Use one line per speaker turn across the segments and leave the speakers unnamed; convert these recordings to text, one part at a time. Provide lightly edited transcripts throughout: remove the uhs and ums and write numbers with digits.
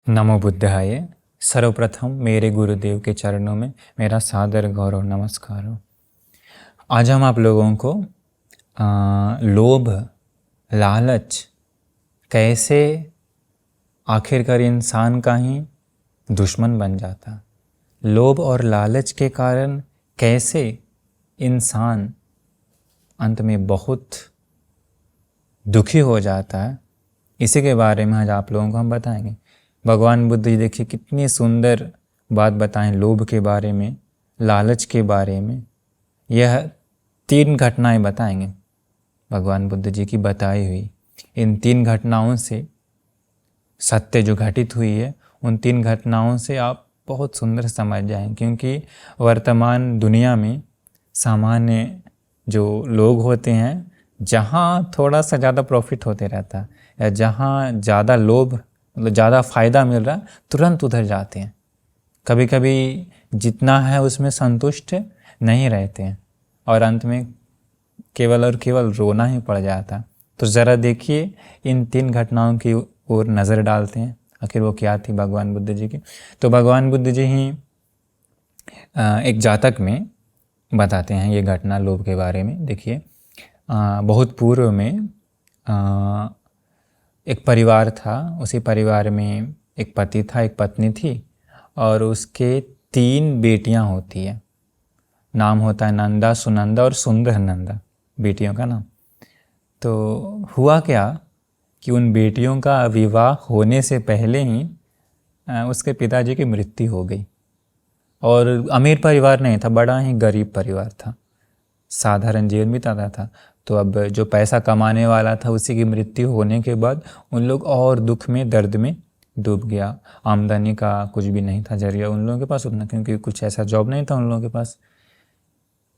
नमो बुद्धाय। सर्वप्रथम मेरे गुरुदेव के चरणों में मेरा सादर गौरव नमस्कार हो। आज हम आप लोगों को लोभ, लालच कैसे आखिरकार इंसान का ही दुश्मन बन जाता, लोभ और लालच के कारण कैसे इंसान अंत में बहुत दुखी हो जाता है, इसी के बारे में आज आप लोगों को हम बताएंगे। भगवान बुद्ध जी देखिए कितनी सुंदर बात बताएं लोभ के बारे में, लालच के बारे में। यह 3 घटनाएं बताएंगे भगवान बुद्ध जी की बताई हुई। इन 3 घटनाओं से सत्य जो घटित हुई है, उन 3 घटनाओं से आप बहुत सुंदर समझ जाएं, क्योंकि वर्तमान दुनिया में सामान्य जो लोग होते हैं, जहाँ थोड़ा सा ज़्यादा प्रॉफिट होते रहता है या जहाँ ज़्यादा लोभ मतलब ज़्यादा फ़ायदा मिल रहा है, तुरंत उधर जाते हैं। कभी कभी जितना है उसमें संतुष्ट नहीं रहते हैं और अंत में केवल और केवल रोना ही पड़ जाता। तो ज़रा देखिए इन 3 घटनाओं की ओर नज़र डालते हैं, आखिर वो क्या थी भगवान बुद्ध जी की। तो भगवान बुद्ध जी ही एक जातक में बताते हैं ये घटना लोभ के बारे में। देखिए बहुत पूर्व में एक परिवार था। उसी परिवार में एक पति था, एक पत्नी थी और उसके 3 बेटियां होती है। नाम होता है नंदा, सुनंदा और सुंदर नंदा, बेटियों का नाम। तो हुआ क्या कि उन बेटियों का विवाह होने से पहले ही उसके पिताजी की मृत्यु हो गई। और अमीर परिवार नहीं था, बड़ा ही गरीब परिवार था, साधारण जीवन बिताता था। तो अब जो पैसा कमाने वाला था, उसी की मृत्यु होने के बाद उन लोग और दुख में, दर्द में डूब गया। आमदनी का कुछ भी नहीं था जरिया उन लोगों के पास उतना, क्योंकि कुछ ऐसा जॉब नहीं था उन लोगों के पास।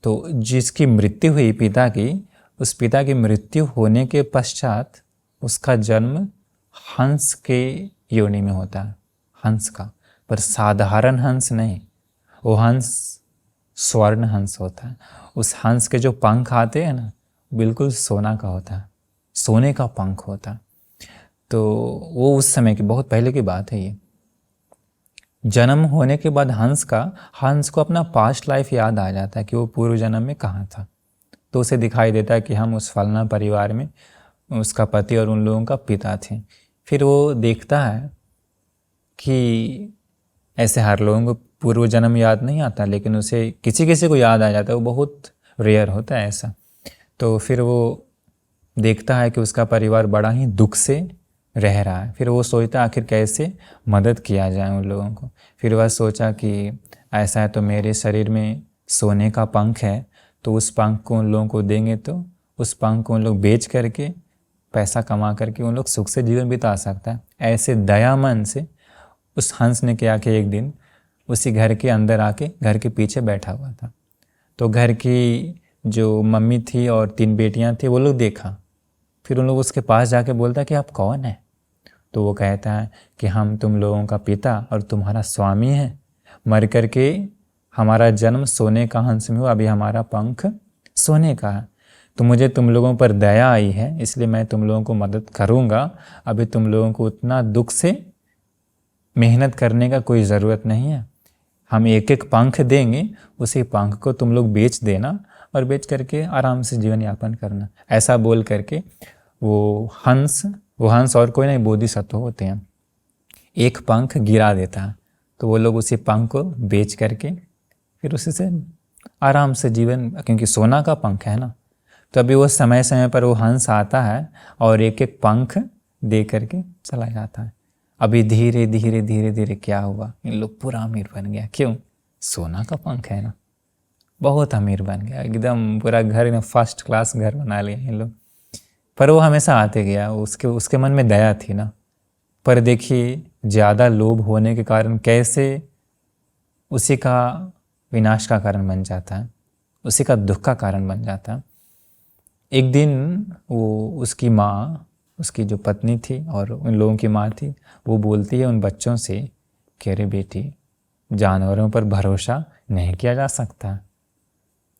तो जिसकी मृत्यु हुई पिता की, उस पिता की मृत्यु होने के पश्चात उसका जन्म हंस के योनि में होता है, हंस का। पर साधारण हंस नहीं, वो हंस स्वर्ण हंस होता है। उस हंस के जो पंख आते हैं ना, बिल्कुल सोना का होता है, सोने का पंख होता है। तो वो उस समय की, बहुत पहले की बात है ये। जन्म होने के बाद हंस को अपना पास्ट लाइफ याद आ जाता है कि वो पूर्व जन्म में कहाँ था। तो उसे दिखाई देता है कि हम उस फलना परिवार में उसका पति और उन लोगों का पिता थे। फिर वो देखता है कि ऐसे हर लोगों को पूर्व जन्म याद नहीं आता, लेकिन उसे किसी किसी को याद आ जाता है, वो बहुत रेयर होता है ऐसा। तो फिर वो देखता है कि उसका परिवार बड़ा ही दुख से रह रहा है। फिर वो सोचता आखिर कैसे मदद किया जाए उन लोगों को। फिर वह सोचा कि ऐसा है तो मेरे शरीर में सोने का पंख है, तो उस पंख को उन लोगों को देंगे तो उस पंख को उन लोग बेच करके पैसा कमा करके उन लोग सुख से जीवन बिता सकता है। ऐसे दया मन से उस हंस ने क्या कि एक दिन उसी घर के अंदर आके घर के पीछे बैठा हुआ था। तो घर की जो मम्मी थी और 3 बेटियां थी, वो लोग देखा। फिर उन लोग उसके पास जाके बोलता कि आप कौन है। तो वो कहता है कि हम तुम लोगों का पिता और तुम्हारा स्वामी है। मर कर के हमारा जन्म सोने का हंस में हुआ, अभी हमारा पंख सोने का है। तो मुझे तुम लोगों पर दया आई है, इसलिए मैं तुम लोगों को मदद करूँगा। अभी तुम लोगों को उतना दुख से मेहनत करने का कोई ज़रूरत नहीं है। हम एक एक पंख देंगे, उसी पंख को तुम लोग बेच देना और बेच करके आराम से जीवन यापन करना। ऐसा बोल करके वो हंस और कोई नहीं, बोधिसत्व होते हैं, एक पंख गिरा देता है। तो वो लोग उसी पंख को बेच करके फिर उसी से आराम से जीवन, क्योंकि सोना का पंख है ना। तो अभी वो समय समय पर वो हंस आता है और एक एक पंख दे करके चला जाता है। अभी धीरे धीरे धीरे धीरे क्या हुआ, इन लोग पूरा अमीर बन गया। क्यों? सोना का पंख है ना, बहुत अमीर बन गया एकदम। पूरा घर में फर्स्ट क्लास घर बना लिया इन लोग। पर वो हमेशा आते गया, उसके मन में दया थी ना। पर देखिए ज़्यादा लोभ होने के कारण कैसे उसी का विनाश का कारण बन जाता है, उसी का दुख का कारण बन जाता है। एक दिन वो उसकी माँ, उसकी जो पत्नी थी और उन लोगों की माँ थी, वो बोलती है उन बच्चों से कि अरे बेटी, जानवरों पर भरोसा नहीं किया जा सकता,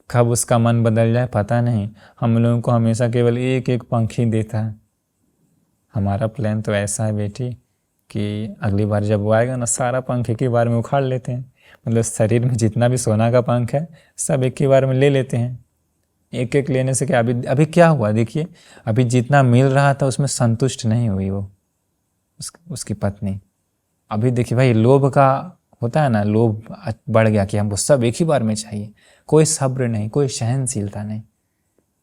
कब उसका मन बदल जाए पता नहीं। हम लोगों को हमेशा केवल एक एक पंख ही देता है। हमारा प्लान तो ऐसा है बेटी कि अगली बार जब वो आएगा ना, सारा पंख एक ही बार में उखाड़ लेते हैं। मतलब शरीर में जितना भी सोना का पंख है सब एक ही बार में ले लेते हैं। एक एक लेने से क्या, अभी अभी क्या हुआ देखिए, अभी जितना मिल रहा था उसमें संतुष्ट नहीं हुई वो उसकी पत्नी। अभी देखिए भाई, लोभ का होता है ना, लोभ बढ़ गया कि हमको सब एक ही बार में चाहिए। कोई सब्र नहीं, कोई सहनशीलता नहीं,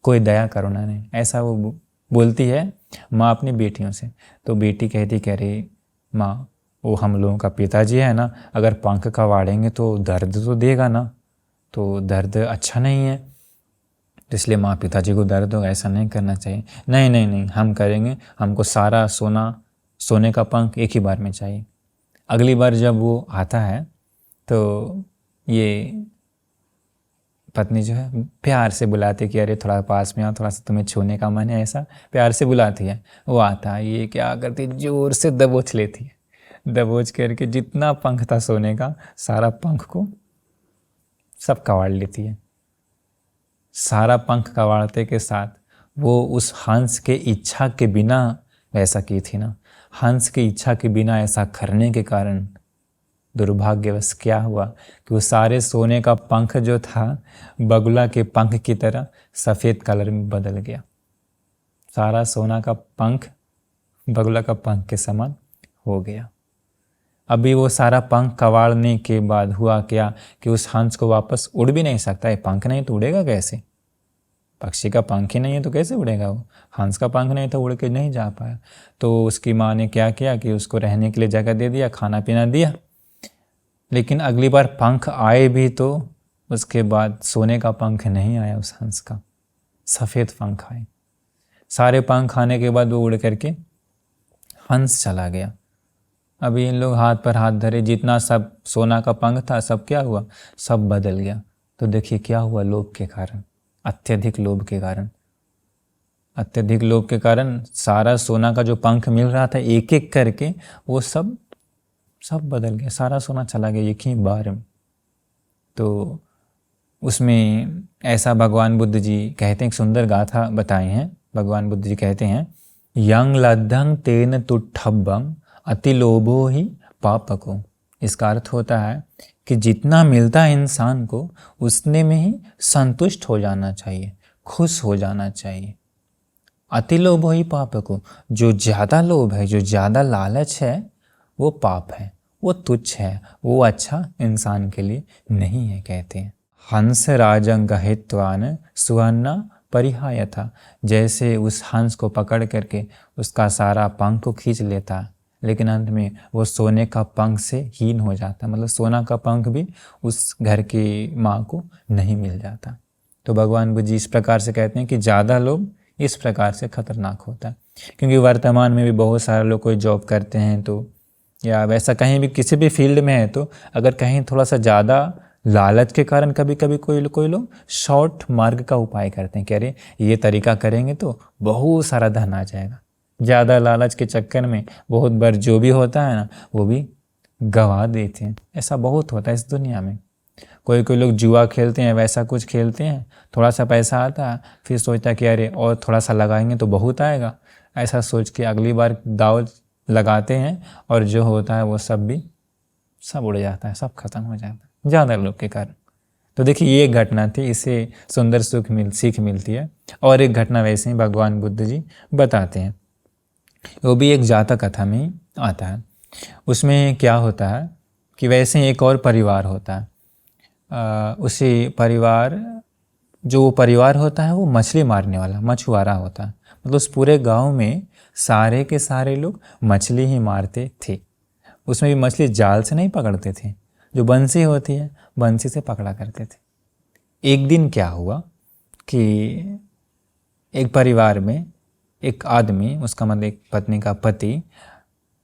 कोई दया करुणा नहीं। ऐसा वो बोलती है माँ अपनी बेटियों से। तो बेटी कहती, कह रही माँ, वो हम लोगों का पिताजी है ना, अगर पंख कवाड़ेंगे तो दर्द तो देगा ना, तो दर्द अच्छा नहीं है, तो इसलिए माँ पिताजी को दर्द होगा, ऐसा नहीं करना चाहिए। नहीं नहीं नहीं, हम करेंगे, हमको सारा सोने का पंख एक ही बार में चाहिए। अगली बार जब वो आता है तो ये पत्नी जो है प्यार से बुलाती कि अरे थोड़ा पास में आओ, थोड़ा सा तुम्हें छूने का मन है, ऐसा प्यार से बुलाती है। वो आता है, ये क्या करती, जोर से दबोच लेती है। दबोच करके जितना पंख था सोने का, सारा पंख को सब कवाड़ लेती है। सारा पंख कवाड़ते के साथ वो उस हंस के इच्छा के बिना वैसा की थी ना, हंस की इच्छा के बिना ऐसा करने के कारण दुर्भाग्यवश क्या हुआ कि वो सारे सोने का पंख जो था बगुला के पंख की तरह सफ़ेद कलर में बदल गया। सारा सोना का पंख बगुला का पंख के समान हो गया। अभी वो सारा पंख कवाड़ने के बाद हुआ क्या कि उस हंस को वापस उड़ भी नहीं सकता है। पंख नहीं तो उड़ेगा कैसे? पक्षी का पंख ही नहीं है तो कैसे उड़ेगा वो? हंस का पंख नहीं तो उड़ के नहीं जा पाया। तो उसकी माँ ने क्या किया कि उसको रहने के लिए जगह दे दिया, खाना पीना दिया। लेकिन अगली बार पंख आए भी तो उसके बाद सोने का पंख नहीं आया उस हंस का, सफ़ेद पंख आए। सारे पंख आने के बाद वो उड़ करके हंस चला गया। अभी इन लोग हाथ पर हाथ धरे, जितना सब सोना का पंख था सब क्या हुआ, सब बदल गया। तो देखिए क्या हुआ, लोभ के कारण, अत्यधिक लोभ के कारण। अत्यधिक लोभ के कारण सारा सोना का जो पंख मिल रहा था एक एक करके वो सब बदल गया, सारा सोना चला गया एक ही बार में। तो उसमें ऐसा भगवान बुद्ध जी कहते हैं, एक सुंदर गाथा बताए हैं। भगवान बुद्ध जी कहते हैं, यंग लद्धं तेन तुठ्ठब्बं अति लोभो ही पापको। इसका अर्थ होता है कि जितना मिलता है इंसान को उतने में ही संतुष्ट हो जाना चाहिए, खुश हो जाना चाहिए। अति लोभ ही पापको, जो ज़्यादा लोभ है, जो ज़्यादा लालच है वो पाप है, वो तुच्छ है, वो अच्छा इंसान के लिए नहीं है। कहते हैं हंस राजं गहित्वान सुवर्णा परिहाय था। जैसे उस हंस को पकड़ करके उसका सारा पंख को खींच लेता, लेकिन अंत में वो सोने का पंख से हीन हो जाता, मतलब सोना का पंख भी उस घर की माँ को नहीं मिल जाता। तो भगवान बुद्ध जी इस प्रकार से कहते हैं कि ज़्यादा लोभ इस प्रकार से खतरनाक होता है। क्योंकि वर्तमान में भी बहुत सारे लोग कोई जॉब करते हैं तो, या वैसा कहीं भी किसी भी फील्ड में है तो, अगर कहीं थोड़ा सा ज़्यादा लालच के कारण कभी कभी कोई लोग शॉर्ट मार्ग का उपाय करते हैं, कह रहे ये तरीका करेंगे तो बहुत सारा धन आ जाएगा। ज़्यादा लालच के चक्कर में बहुत बार जो भी होता है ना वो भी गंवा देते हैं। ऐसा बहुत होता है इस दुनिया में। कोई लोग जुआ खेलते हैं, वैसा कुछ खेलते हैं, थोड़ा सा पैसा आता है, फिर सोचता है कि अरे और थोड़ा सा लगाएंगे तो बहुत आएगा, ऐसा सोच के अगली बार दाव लगाते हैं और जो होता है वो सब उड़ जाता है, सब खत्म हो जाता है ज़्यादा लोग के कारण। तो देखिए ये घटना थी, इससे सुंदर सीख मिलती है। और एक घटना वैसे ही भगवान बुद्ध जी बताते हैं, वो भी एक जातक कथा में आता है। उसमें क्या होता है कि वैसे ही एक और परिवार होता है। उसी परिवार जो परिवार होता है वो मछली मारने वाला मछुआरा होता है। मतलब उस पूरे गांव में सारे के सारे लोग मछली ही मारते थे। उसमें भी मछली जाल से नहीं पकड़ते थे, जो बंसी होती है बंसी से पकड़ा करते थे। एक दिन क्या हुआ कि एक परिवार में एक आदमी, उसका मतलब एक पत्नी का पति,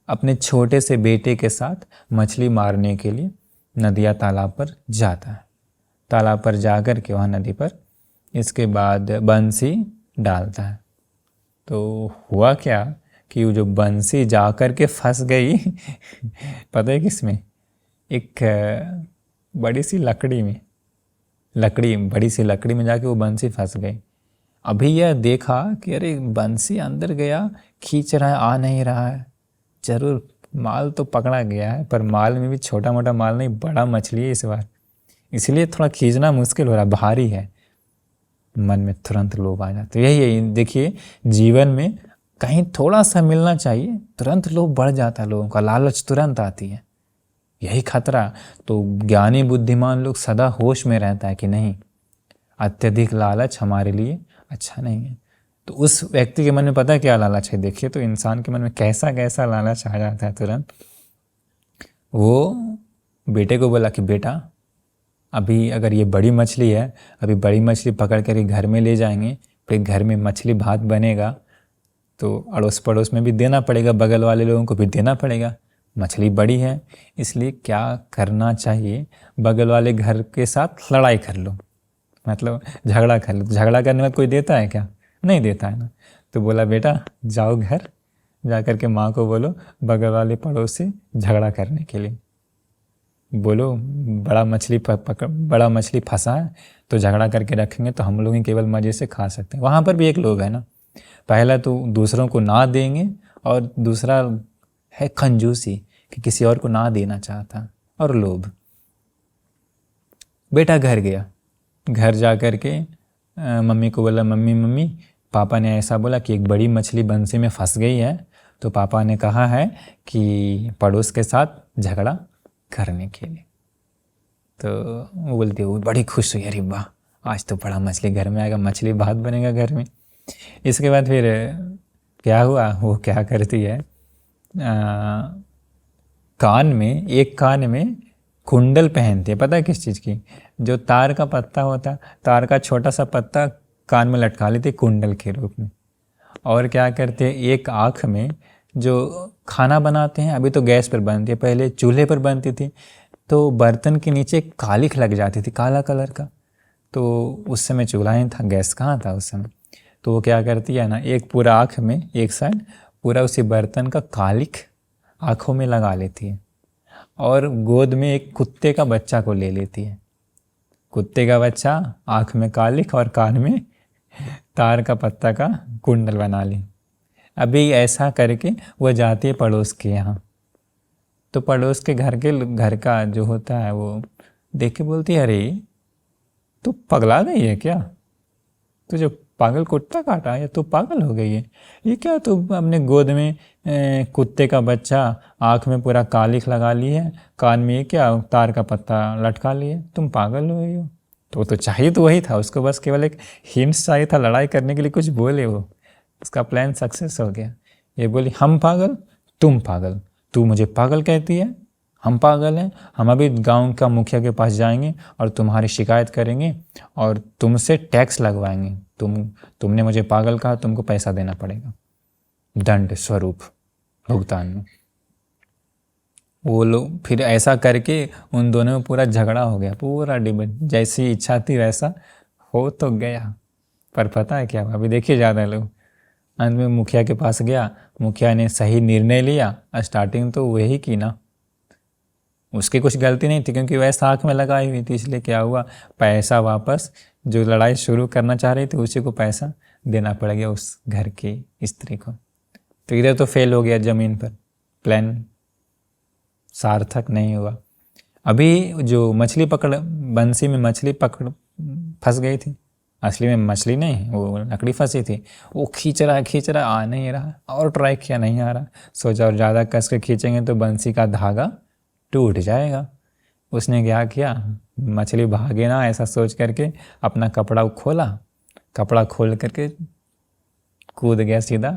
अपने छोटे से बेटे के साथ मछली मारने के लिए नदी या तालाब पर जाता है। तालाब पर जाकर के वहाँ नदी पर इसके बाद बंसी डालता है। तो हुआ क्या कि वो जो बंसी जाकर के फंस गई पता है किसमें? एक बड़ी सी लकड़ी में, बड़ी सी लकड़ी में जाके वो बंसी फंस गई। अभी यह देखा कि अरे बंसी अंदर गया, खींच रहा है, आ नहीं रहा है, जरूर माल तो पकड़ा गया है, पर माल में भी छोटा मोटा माल नहीं, बड़ा मछली है इस बार, इसलिए थोड़ा खींचना मुश्किल हो रहा, भारी है। मन में तुरंत लोभ आ जाता है। यही देखिए, जीवन में कहीं थोड़ा सा मिलना चाहिए, तुरंत लोभ बढ़ जाता है, लोगों का लालच तुरंत आती है, यही खतरा। तो ज्ञानी बुद्धिमान लोग सदा होश में रहता है कि नहीं, अत्यधिक लालच हमारे लिए अच्छा नहीं है। तो उस व्यक्ति के मन में पता है क्या लालच है, देखिए तो इंसान के मन में कैसा कैसा लालच आ जाता है तुरंत। वो बेटे को बोला कि बेटा, अभी अगर ये बड़ी मछली है, अभी बड़ी मछली पकड़ कर घर में ले जाएंगे, फिर घर में मछली भात बनेगा तो अड़ोस पड़ोस में भी देना पड़ेगा, बगल वाले लोगों को भी देना पड़ेगा, मछली बड़ी है। इसलिए क्या करना चाहिए, बगल वाले घर के साथ लड़ाई कर लो, मतलब झगड़ा कर लो। झगड़ा करने में कोई देता है क्या, नहीं देता है ना। तो बोला बेटा जाओ घर, जा कर के माँ को बोलो बगल वाले पड़ोस से झगड़ा करने के लिए, बोलो बड़ा मछली फंसा है तो झगड़ा करके रखेंगे तो हम लोग ही केवल मज़े से खा सकते हैं। वहाँ पर भी एक लोग है ना, पहला तो दूसरों को ना देंगे, और दूसरा है कंजूसी कि किसी और को ना देना चाहता, और लोभ। बेटा घर गया, घर जा कर के मम्मी को बोला मम्मी पापा ने ऐसा बोला कि एक बड़ी मछली बंसी में फंस गई है, तो पापा ने कहा है कि पड़ोस के साथ झगड़ा करने के लिए। तो वो बोलती है, वो बड़ी खुश हुई, अरे वाह आज तो बड़ा मछली घर में आएगा, मछली भात बनेगा घर में। इसके बाद फिर क्या हुआ, वो क्या करती है, एक कान में कुंडल पहनती है, पता है किस चीज़ की, जो तार का पत्ता होता, तार का छोटा सा पत्ता कान में लटका लेती है कुंडल के रूप में। और क्या करते हैं, एक आँख में, जो खाना बनाते हैं अभी तो गैस पर बनती है, पहले चूल्हे पर बनती थी, तो बर्तन के नीचे कालिख लग जाती थी, काला कलर का। तो उस समय चूल्हा ही था, गैस कहाँ था उस समय। तो वो क्या करती है ना, एक पूरा आँख में एक साइड पूरा उसी बर्तन का कालिख आँखों में लगा लेती है, और गोद में एक कुत्ते का बच्चा को ले लेती है। कुत्ते का बच्चा, आँख में कालिख और कान में तार का पत्ता का कुंडल बना ली। अभी ऐसा करके वो जाती है पड़ोस के यहाँ, तो पड़ोस के घर का जो होता है वो देख के बोलती है, अरे तू पगला गई है क्या, तुझे पागल कुत्ता काटा या तू पागल हो गई है, ये क्या तू अपने गोद में कुत्ते का बच्चा, आँख में पूरा कालिख लगा ली है, कान में ये क्या तार का पत्ता लटका लिए, तुम पागल हो गई हो। तो चाहिए तो वही था उसको, बस केवल एक हिंट्स चाहिए था लड़ाई करने के लिए, कुछ बोले वो, उसका प्लान सक्सेस हो गया। ये बोली हम पागल तुम पागल, तू मुझे पागल कहती है, हम पागल हैं, हम अभी गांव का मुखिया के पास जाएंगे और तुम्हारी शिकायत करेंगे और तुमसे टैक्स लगवाएंगे, तुमने मुझे पागल कहा, तुमको पैसा देना पड़ेगा दंड स्वरूप भुगतान में। वो लोग फिर ऐसा करके उन दोनों में पूरा झगड़ा हो गया, पूरा डिबेट, जैसी इच्छा थी वैसा हो तो गया, पर पता है क्या, अभी देखिए ज़्यादा लोग, अंत में मुखिया के पास गया, मुखिया ने सही निर्णय लिया, स्टार्टिंग तो वही की ना, उसकी कुछ गलती नहीं थी क्योंकि वह आँख में लगाई हुई थी, इसलिए क्या हुआ, पैसा वापस, जो लड़ाई शुरू करना चाह रही थी उसी को पैसा देना पड़ गया उस घर की स्त्री को। तो इधर तो फेल हो गया ज़मीन पर, प्लान सार्थक नहीं हुआ। अभी जो मछली पकड़, बंसी में मछली पकड़ फंस गई थी, असली में मछली नहीं वो लकड़ी फंसी थी, वो खींच रहा आ नहीं रहा, और ट्राई किया नहीं आ रहा, सोचा और ज़्यादा कस के खींचेंगे तो बंसी का धागा टूट जाएगा। उसने क्या किया, मछली भागे ना ऐसा सोच करके अपना कपड़ा खोला, कपड़ा खोल करके कूद गया सीधा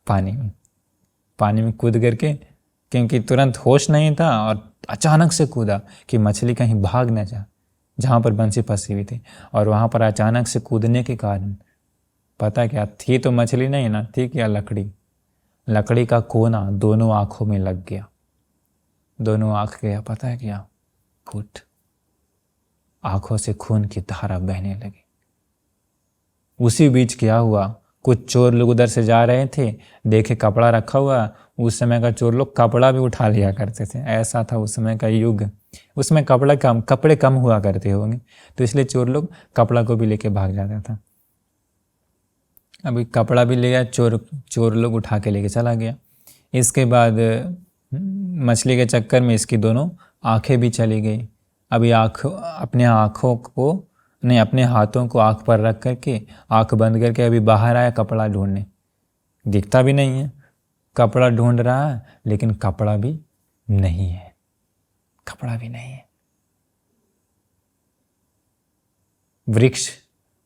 पानी में कूद करके, क्योंकि तुरंत होश नहीं था और अचानक से कूदा कि मछली कहीं भाग न जाए जहाँ पर बंसी फंसी हुई थी। और वहाँ पर अचानक से कूदने के कारण पता क्या थी, तो मछली नहीं ना थी, क्या लकड़ी का कोना दोनों आँखों में लग गया, दोनों आँख गया, पता है क्या, फुट, आँखों से खून की धारा बहने लगी। उसी बीच क्या हुआ, कुछ चोर लोग उधर से जा रहे थे, देखे कपड़ा रखा हुआ, उस समय का चोर लोग कपड़ा भी उठा लिया करते थे, ऐसा था उस समय का युग, उसमें कपड़े कम हुआ करते होंगे, तो इसलिए चोर लोग कपड़ा को भी लेके भाग जाता था। अभी कपड़ा भी ले गया चोर लोग, उठा के लेके चला गया। इसके बाद मछली के चक्कर में इसकी दोनों आंखें भी चली गई। अभी अपने हाथों को आंख पर रख करके, आंख बंद करके अभी बाहर आया कपड़ा ढूंढने। दिखता भी नहीं है, कपड़ा ढूंढ रहा है लेकिन कपड़ा भी नहीं है, कपड़ा भी नहीं है। वृक्ष,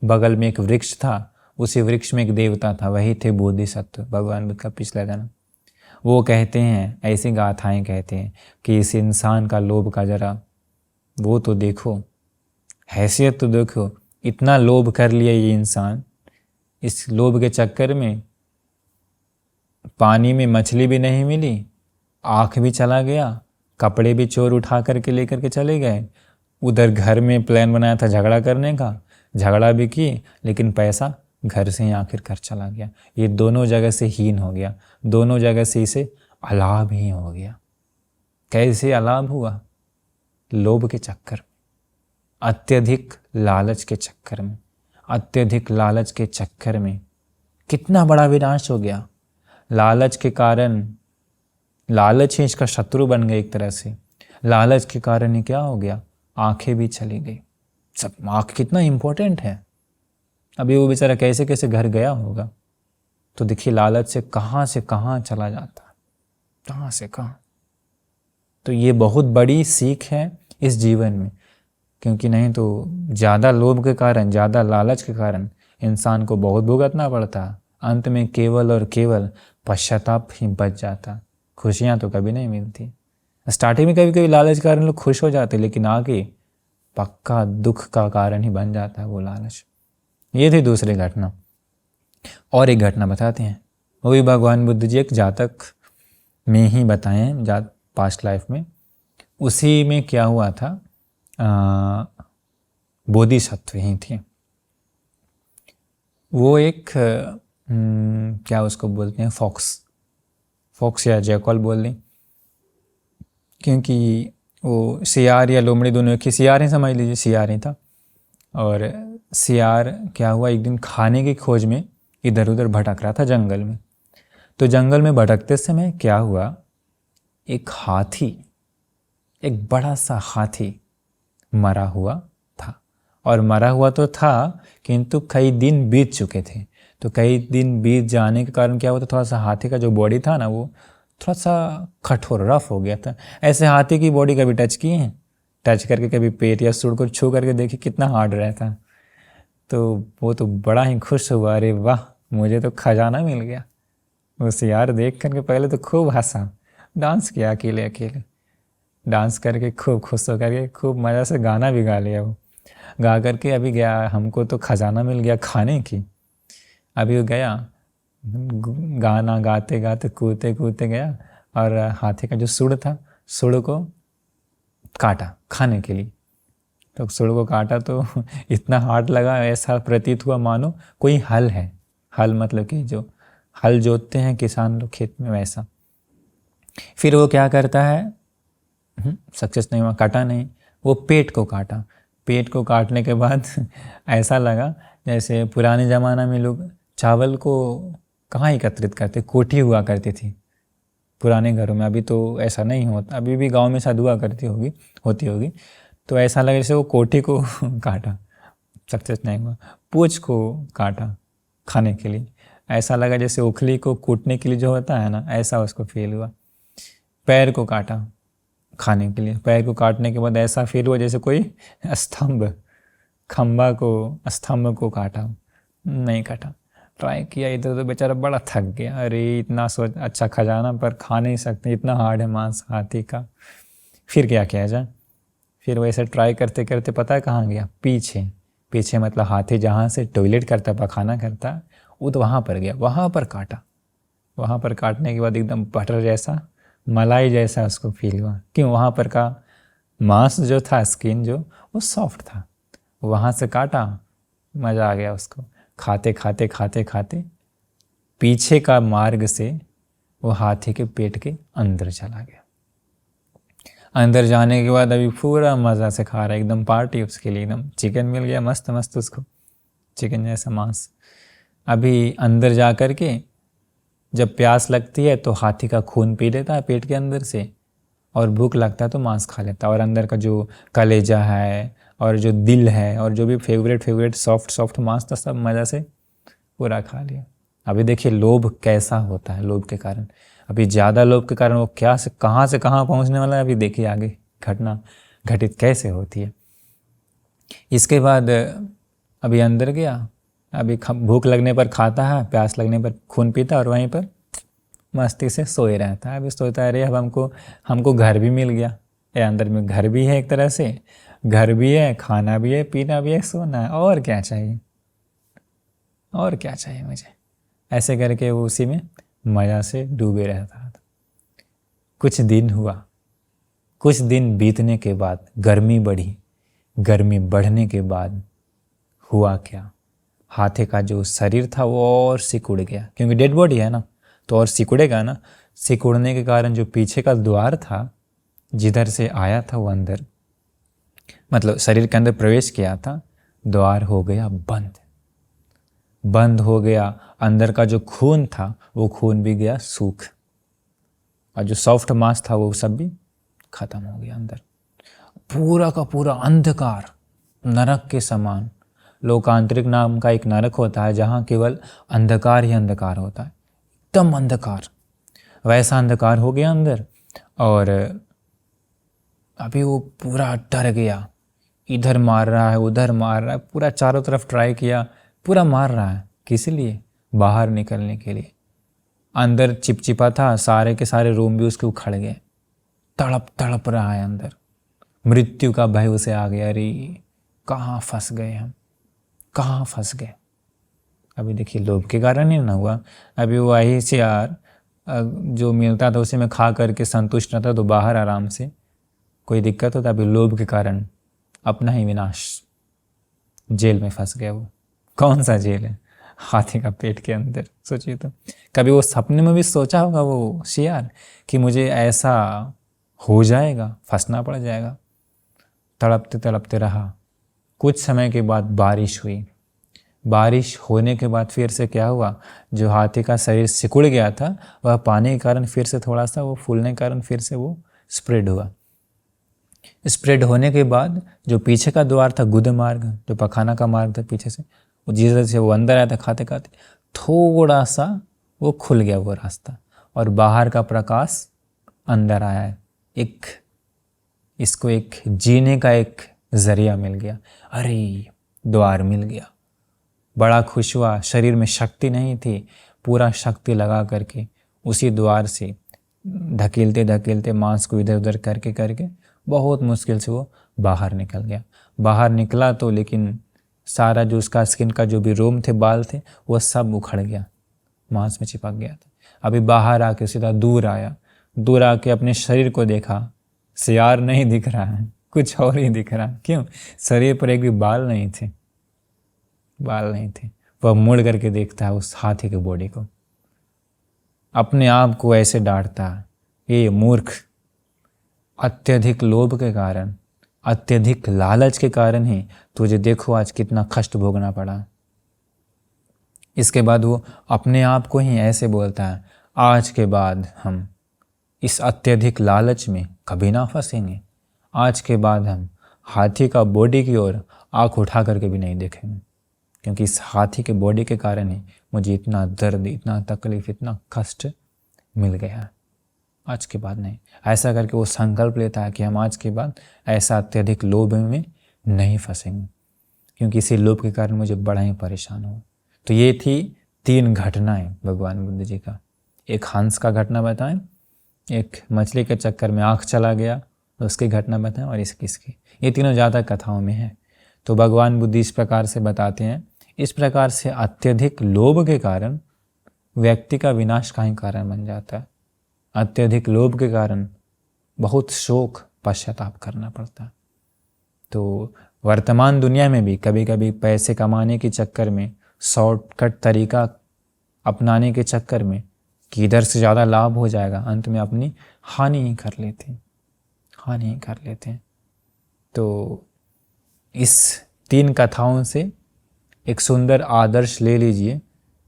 बगल में एक वृक्ष था, उसी वृक्ष में एक देवता था, वही थे बोधिसत्व, भगवान बुद्ध का पिछला जन्म। वो कहते हैं, ऐसी गाथाएं कहते हैं कि इस इंसान का लोभ का जरा वो तो देखो, हैसियत तो देखो, इतना लोभ कर लिया ये इंसान। इस लोभ के चक्कर में पानी में मछली भी नहीं मिली, आँख भी चला गया, कपड़े भी चोर उठा करके लेकर के चले गए। उधर घर में प्लान बनाया था झगड़ा करने का, झगड़ा भी किए, लेकिन पैसा घर से ही आखिर घर चला गया। ये दोनों जगह से हीन हो गया, दोनों जगह से इसे अलाभ ही हो गया। कैसे अलाभ हुआ? लोभ के चक्कर में, अत्यधिक लालच के चक्कर में, अत्यधिक लालच के चक्कर में कितना बड़ा विनाश हो गया। लालच के कारण, लालच ही इसका शत्रु बन गया एक तरह से। लालच के कारण ही क्या हो गया? आंखें भी चली गई। सब, आंख कितना इंपॉर्टेंट है। अभी वो बेचारा कैसे कैसे घर गया होगा। तो देखिए लालच से कहाँ चला जाता, कहाँ से कहाँ। तो ये बहुत बड़ी सीख है इस जीवन में, क्योंकि नहीं तो ज़्यादा लोभ के कारण, ज़्यादा लालच के कारण इंसान को बहुत भुगतना पड़ता। अंत में केवल और केवल पश्चाताप ही बच जाता, खुशियाँ तो कभी नहीं मिलती। स्टार्टिंग में कभी कभी लालच के कारण लोग खुश हो जाते, लेकिन आगे पक्का दुख का कारण ही बन जाता है वो लालच। ये थी दूसरी घटना। और एक घटना बताते हैं, वो भी भगवान बुद्ध जी एक जातक में ही बताएं, पास्ट लाइफ में। उसी में क्या हुआ था, बोधिसत्व ही थे। वो एक क्या उसको बोलते हैं, फॉक्स या जैकल बोल दें, क्योंकि वो सियार या लोमड़ी दोनों एक ही, सियार ही समझ लीजिए, सियार ही था। और सियार क्या हुआ, एक दिन खाने की खोज में इधर उधर भटक रहा था जंगल में। तो जंगल में भटकते समय क्या हुआ, एक हाथी, एक बड़ा सा हाथी मरा हुआ था। और मरा हुआ तो था, किंतु कई दिन बीत चुके थे। तो कई दिन बीत जाने के कारण क्या हुआ था, थोड़ा सा हाथी का जो बॉडी था ना, वो थोड़ा सा कठोर, रफ हो गया था। ऐसे हाथी की बॉडी कभी टच किए हैं? टच करके कभी पेट या सूंड को छू करके देखिए कितना हार्ड रहता है। तो वो तो बड़ा ही खुश हुआ, अरे वाह मुझे तो खजाना मिल गया। उस यार देख करके पहले तो खूब हंसा, डांस किया अकेले अकेले, डांस करके खूब खुश हो करके खूब मज़ा से गाना भी गा लिया। वो गा करके अभी गया, हमको तो खजाना मिल गया खाने की। अभी वो गया, गाना गाते गाते कूदते कूदते गया और हाथी का जो सूंड था, सूंड को काटा खाने के लिए। तो सूंड को काटा तो इतना हार्ड लगा, ऐसा प्रतीत हुआ मानो कोई हल है। हल मतलब कि जो हल जोतते हैं किसान लोग खेत में, वैसा। फिर वो क्या करता है, सक्सेस नहीं हुआ, काटा नहीं, वो पेट को काटा। पेट को काटने के बाद ऐसा लगा जैसे पुराने ज़माना में लोग चावल को कहाँ एकत्रित करते, कोठी हुआ करती थी पुराने घरों में। अभी तो ऐसा नहीं होता, अभी भी गांव में शायद हुआ होती होगी। तो ऐसा लगा जैसे वो कोठी को काटा, सक्सेस नहीं हुआ। पूंछ को काटा खाने के लिए, ऐसा लगा जैसे उखली को कूटने के लिए जो होता है ना, ऐसा उसको फील हुआ। पैर को काटा खाने के लिए, पैर को काटने के बाद ऐसा फील हुआ जैसे कोई स्तंभ को काटा, नहीं काटा। ट्राई किया इधर तो बेचारा बड़ा थक गया, अरे इतना सोच, अच्छा खजाना पर खा नहीं सकते, इतना हार्ड है मांस हाथी का, फिर क्या किया जाए। फिर वैसे ट्राई करते करते पता है कहाँ गया, पीछे मतलब हाथी जहाँ से टॉयलेट करता, पखाना करता, वो तो वहाँ पर गया, वहाँ पर काटा। वहाँ पर काटने के बाद एकदम बटर जैसा, मलाई जैसा उसको फील हुआ। क्यों? वहाँ पर का मांस जो था, स्किन जो, वो सॉफ्ट था। वहाँ से काटा, मज़ा आ गया उसको। खाते खाते खाते खाते पीछे का मार्ग से वो हाथी के पेट के अंदर चला गया। अंदर जाने के बाद अभी पूरा मज़ा से खा रहा है, एकदम पार्टी उसके लिए, एकदम चिकन मिल गया मस्त मस्त उसको, चिकन जैसा मांस। अभी अंदर जा कर के जब प्यास लगती है तो हाथी का खून पी लेता है पेट के अंदर से, और भूख लगता है तो मांस खा लेता है, और अंदर का जो कलेजा है और जो दिल है और जो भी फेवरेट सॉफ्ट सॉफ्ट मांस था सब मज़ा से पूरा खा लिया। अभी देखिए लोभ कैसा होता है, लोभ के कारण, अभी ज़्यादा लोभ के कारण वो क्या से कहाँ पहुँचने वाला है, अभी देखिए आगे घटना घटित कैसे होती है। इसके बाद अभी अंदर गया, अभी भूख लगने पर खाता है, प्यास लगने पर खून पीता, और वहीं पर मस्ती से सोए रहता है। अभी सोचता है अरे अब हमको घर भी मिल गया, ये अंदर में घर भी है, एक तरह से घर भी है, खाना भी है, पीना भी है, सोना है, और क्या चाहिए, और क्या चाहिए मुझे। ऐसे करके वो उसी में मज़ा से डूबे रहता था। कुछ दिन हुआ, कुछ दिन बीतने के बाद गर्मी बढ़ी, गर्मी बढ़ने के बाद हुआ क्या, हाथी का जो शरीर था वो और सिकुड़ गया, क्योंकि डेड बॉडी है ना तो और सिकुड़ेगा ना। सिकुड़ने के कारण जो पीछे का द्वार था जिधर से आया था वो अंदर, मतलब शरीर के अंदर प्रवेश किया था, द्वार हो गया बंद, बंद हो गया। अंदर का जो खून था वो खून भी गया सूख, और जो सॉफ्ट मांस था वो सब भी खत्म हो गया अंदर। पूरा का पूरा अंधकार, नरक के समान। लोकांतरिक नाम का एक नरक होता है जहाँ केवल अंधकार ही अंधकार होता है, एकदम अंधकार, वैसा अंधकार हो गया अंदर। और अभी वो पूरा डर गया, इधर मार रहा है उधर मार रहा है, पूरा चारों तरफ ट्राई किया, पूरा मार रहा है, किस लिए, बाहर निकलने के लिए। अंदर चिपचिपा था, सारे के सारे रूम भी उसके उखड़ गए, तड़प तड़प रहा है अंदर, मृत्यु का भय उसे आ गया, अरे कहाँ फंस गए हम, कहाँ फंस गए। अभी देखिए लोभ के कारण ही ना हुआ, अभी वो आई से यार जो मिलता था उसे में खा करके संतुष्ट रहता तो बाहर आराम से कोई दिक्कत होता, अभी लोभ के कारण अपना ही विनाश, जेल में फंस गया वो। कौन सा जेल है, हाथी का पेट के अंदर। सोचिए तो, कभी वो सपने में भी सोचा होगा वो शियार कि मुझे ऐसा हो जाएगा, फंसना पड़ जाएगा। तड़पते तड़पते रहा। कुछ समय के बाद बारिश हुई, बारिश होने के बाद फिर से क्या हुआ, जो हाथी का शरीर सिकुड़ गया था वह पानी के कारण फिर से थोड़ा सा वो फूलने के कारण फिर से वो स्प्रेड हुआ। स्प्रेड होने के बाद जो पीछे का द्वार था, गुद मार्ग, जो पखाना का मार्ग था पीछे से, वो जिस से वो अंदर आया था खाते खाते, थोड़ा सा वो खुल गया वो रास्ता, और बाहर का प्रकाश अंदर आया है। इसको एक जीने का एक जरिया मिल गया, अरे द्वार मिल गया। बड़ा खुश हुआ, शरीर में शक्ति नहीं थी, पूरा शक्ति लगा करके उसी द्वार से धकेलते धकेलते मांस को इधर उधर करके करके बहुत मुश्किल से वो बाहर निकल गया। बाहर निकला तो लेकिन सारा जो उसका स्किन का जो भी रोम थे, बाल थे, वो सब उखड़ गया, मांस में चिपक गया था। अभी बाहर आके सीधा दूर आया, दूर आके अपने शरीर को देखा, सियार नहीं दिख रहा है, कुछ और ही दिख रहा है। क्यों, शरीर पर एक भी बाल नहीं थे, बाल नहीं थे। वह मुड़ करके देखता है उस हाथी के बॉडी को, अपने आप को ऐसे डांटता है, ये मूर्ख, अत्यधिक लोभ के कारण, अत्यधिक लालच के कारण ही तुझे देखो आज कितना कष्ट भोगना पड़ा। इसके बाद वो अपने आप को ही ऐसे बोलता है, आज के बाद हम इस अत्यधिक लालच में कभी ना फंसेंगे, आज के बाद हम हाथी का बॉडी की ओर आँख उठा करके भी नहीं देखेंगे, क्योंकि इस हाथी के बॉडी के कारण ही मुझे इतना दर्द, इतना तकलीफ, इतना कष्ट मिल गया है, आज के बाद नहीं। ऐसा करके वो संकल्प लेता है कि हम आज के बाद ऐसा अत्यधिक लोभ में नहीं फंसेंगे, क्योंकि इसी लोभ के कारण मुझे बड़ा ही परेशान हुआ। तो ये थी 3 घटनाएं भगवान बुद्ध जी का। एक हंस का घटना बताएं, एक मछली के चक्कर में आँख चला गया उसकी घटना बताएं, और इसकी ये तीनों ज़्यादा कथाओं में है। तो भगवान बुद्ध इस प्रकार से बताते हैं, इस प्रकार से अत्यधिक लोभ के कारण व्यक्ति का विनाश का ही कारण बन जाता है। अत्यधिक लोभ के कारण बहुत शोक पश्चाताप करना पड़ता है। तो वर्तमान दुनिया में भी कभी कभी पैसे कमाने के चक्कर में, शॉर्टकट तरीका अपनाने के चक्कर में कि इधर से ज़्यादा लाभ हो जाएगा, अंत में अपनी हानि ही कर लेते हैं, हानि ही कर लेते हैं। तो इस 3 कथाओं से एक सुंदर आदर्श ले लीजिए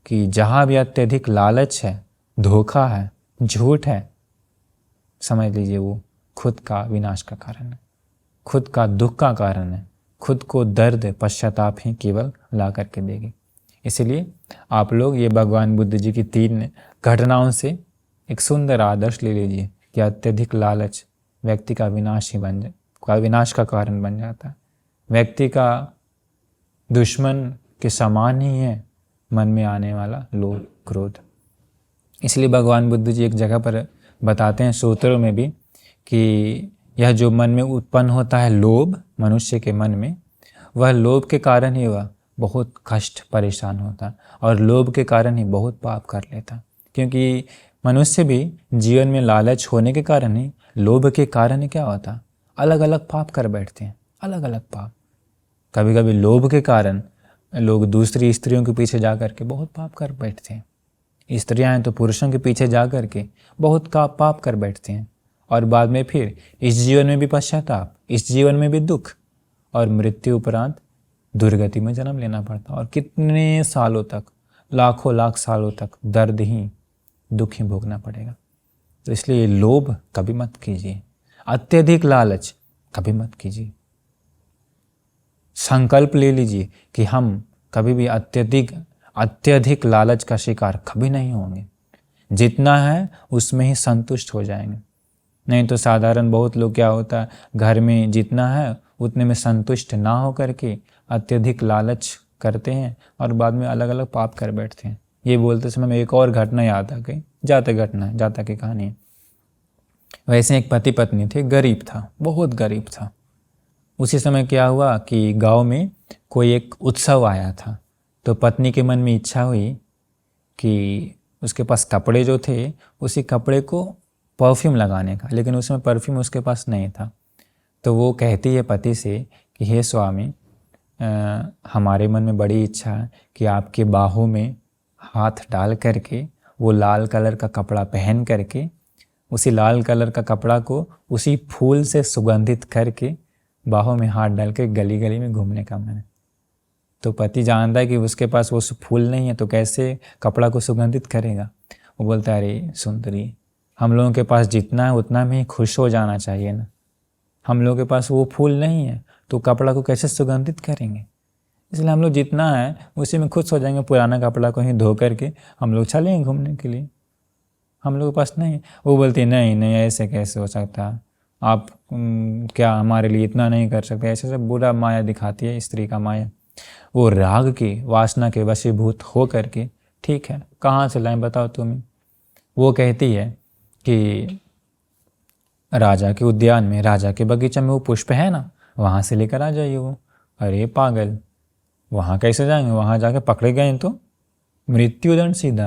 कि जहाँ भी अत्यधिक लालच है धोखा है, झूठ है, समझ लीजिए वो खुद का विनाश का कारण है, खुद का दुख का कारण है, खुद को दर्द पश्चाताप ही केवल ला करके देगी। इसलिए आप लोग ये भगवान बुद्ध जी की 3 घटनाओं से एक सुंदर आदर्श ले लीजिए कि अत्यधिक लालच व्यक्ति का विनाश ही बन जाए, विनाश का कारण बन जाता है। व्यक्ति का दुश्मन के समान ही है मन में आने वाला लोभ क्रोध। इसलिए भगवान बुद्ध जी एक जगह पर बताते हैं सूत्रों में भी कि यह जो मन में उत्पन्न होता है लोभ मनुष्य के मन में, वह लोभ के कारण ही वह बहुत कष्ट परेशान होता और लोभ के कारण ही बहुत पाप कर लेता। क्योंकि मनुष्य भी जीवन में लालच होने के कारण ही, लोभ के कारण ही क्या होता, अलग अलग पाप कर बैठते हैं, अलग अलग पाप। कभी कभी लोभ के कारण लोग दूसरी स्त्रियों के पीछे जा कर के बहुत पाप कर बैठते हैं। स्त्रियां हैं तो पुरुषों के पीछे जा कर के बहुत का पाप कर बैठते हैं और बाद में फिर इस जीवन में भी पश्चाताप, इस जीवन में भी दुख और मृत्यु उपरांत दुर्गति में जन्म लेना पड़ता और कितने सालों तक, लाखों लाख सालों तक दर्द ही दुख ही भोगना पड़ेगा। तो इसलिए लोभ कभी मत कीजिए, अत्यधिक लालच कभी मत कीजिए। संकल्प ले लीजिए कि हम कभी भी अत्यधिक लालच का शिकार कभी नहीं होंगे। जितना है उसमें ही संतुष्ट हो जाएंगे। नहीं तो साधारण बहुत लोग क्या होता है, घर में जितना है उतने में संतुष्ट ना हो करके अत्यधिक लालच करते हैं और बाद में अलग अलग पाप कर बैठते हैं। ये बोलते समय में एक और घटना याद आ गई, जाता की कहानी। वैसे एक पति पत्नी थे, गरीब था, बहुत गरीब था। उसी समय क्या हुआ कि गांव में कोई एक उत्सव आया था, तो पत्नी के मन में इच्छा हुई कि उसके पास कपड़े जो थे उसी कपड़े को परफ्यूम लगाने का, लेकिन उसमें परफ्यूम उसके पास नहीं था। तो वो कहती है पति से कि हे स्वामी, हमारे मन में बड़ी इच्छा है कि आपके बाहों में हाथ डाल करके वो लाल कलर का कपड़ा पहन करके, उसी लाल कलर का कपड़ा को उसी फूल से सुगंधित करके बाहों में हाथ डाल के गली गली में घूमने का मन है। तो पति जानता है कि उसके पास वो फूल नहीं है तो कैसे कपड़ा को सुगंधित करेगा। वो बोलता है, अरे सुंदरी, हम लोगों के पास जितना है उतना में ही खुश हो जाना चाहिए ना। हम लोगों के पास वो फूल नहीं है तो कपड़ा को कैसे सुगंधित करेंगे। इसलिए हम लोग जितना है उसी में खुश हो जाएंगे। पुराना कपड़ा को ही धो करके हम लोग चलेंगे घूमने के लिए, हम लोग के पास नहीं। वो बोलती है, नहीं नहीं, ऐसे कैसे हो सकता, आप क्या हमारे लिए इतना नहीं कर सकते। ऐसे सब बुरा माया दिखाती है स्त्री का माया। वो राग की वासना के वशीभूत हो करके, ठीक है कहाँ से लाएं बताओ तुम्हें। वो कहती है कि राजा के उद्यान में, राजा के बगीचे में वो पुष्प है ना, वहाँ से लेकर आ जाइए। वो, अरे पागल, वहाँ कैसे जाएंगे, वहाँ जाके पकड़े गए तो मृत्युदंड सीधा।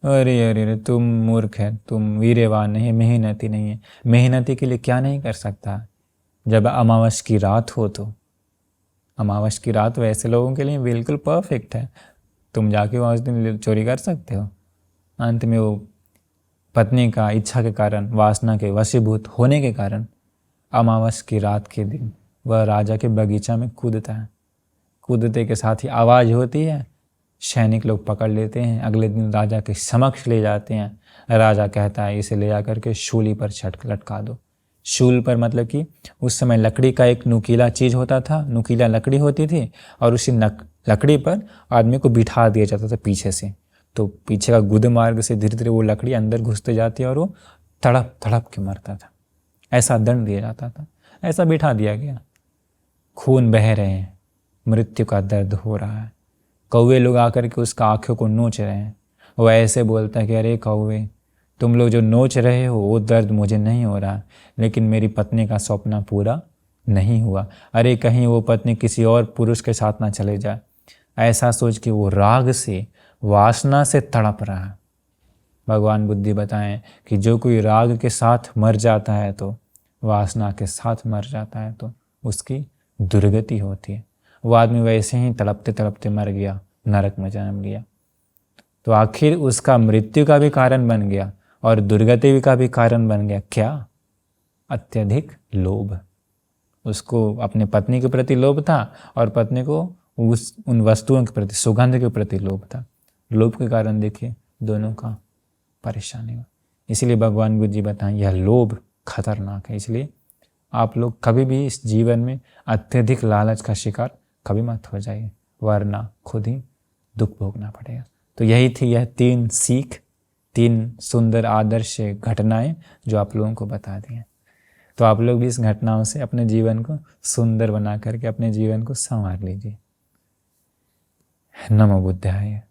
अरे अरे अरे, तुम मूर्ख है, तुम वीर्यवान नहीं, मेहनती नहीं है। मेहनती के लिए क्या नहीं कर सकता। जब अमावस की रात हो तो, अमावस की रात वैसे लोगों के लिए बिल्कुल परफेक्ट है, तुम जाके वहाँ उस दिन चोरी कर सकते हो। अंत में वो पत्नी का इच्छा के कारण, वासना के वशीभूत होने के कारण, अमावस की रात के दिन वह राजा के बगीचा में कूदता है। कूदते के साथ ही आवाज़ होती है, सैनिक लोग पकड़ लेते हैं, अगले दिन राजा के समक्ष ले जाते हैं। राजा कहता है इसे ले जाकर के शूली पर लटका दो। शूल पर मतलब कि उस समय लकड़ी का एक नुकीला चीज़ होता था, नुकीला लकड़ी होती थी और उसी लकड़ी पर आदमी को बिठा दिया जाता था पीछे से। तो पीछे का गुद मार्ग से धीरे धीरे वो लकड़ी अंदर घुसते जाती है और वो तड़प तड़प के मरता था। ऐसा दंड दिया जाता था, ऐसा बिठा दिया गया। खून बह रहे हैं, मृत्यु का दर्द हो रहा है। कौवे लोग आकर के उसका आँखों को नोच रहे हैं। वो ऐसे बोलता है कि अरे कौवे, तुम लोग जो नोच रहे हो वो दर्द मुझे नहीं हो रहा, लेकिन मेरी पत्नी का सपना पूरा नहीं हुआ। अरे कहीं वो पत्नी किसी और पुरुष के साथ ना चले जाए, ऐसा सोच के वो राग से, वासना से तड़प रहा है। भगवान बुद्धि बताएं कि जो कोई राग के साथ मर जाता है तो, वासना के साथ मर जाता है तो उसकी दुर्गति होती है। वो आदमी वैसे ही तड़पते तड़पते मर गया, नरक में जन्म लिया। तो आखिर उसका मृत्यु का भी कारण बन गया और दुर्गति का भी कारण बन गया क्या? अत्यधिक लोभ। उसको अपने पत्नी के प्रति लोभ था और पत्नी को उन वस्तुओं के प्रति, सुगंध के प्रति लोभ था। लोभ के कारण देखिए दोनों का परेशानी हो। इसलिए भगवान बुद्ध जी बताएं यह लोभ खतरनाक है। इसलिए आप लोग कभी भी इस जीवन में अत्यधिक लालच का शिकार कभी मत हो जाइए, वरना खुद ही दुख भोगना पड़ेगा। तो यही थी यह 3 सीख, 3 सुंदर आदर्श घटनाएं जो आप लोगों को बता दी हैं। तो आप लोग भी इस घटनाओं से अपने जीवन को सुंदर बना करके अपने जीवन को संवार लीजिए। नमो बुद्धाय।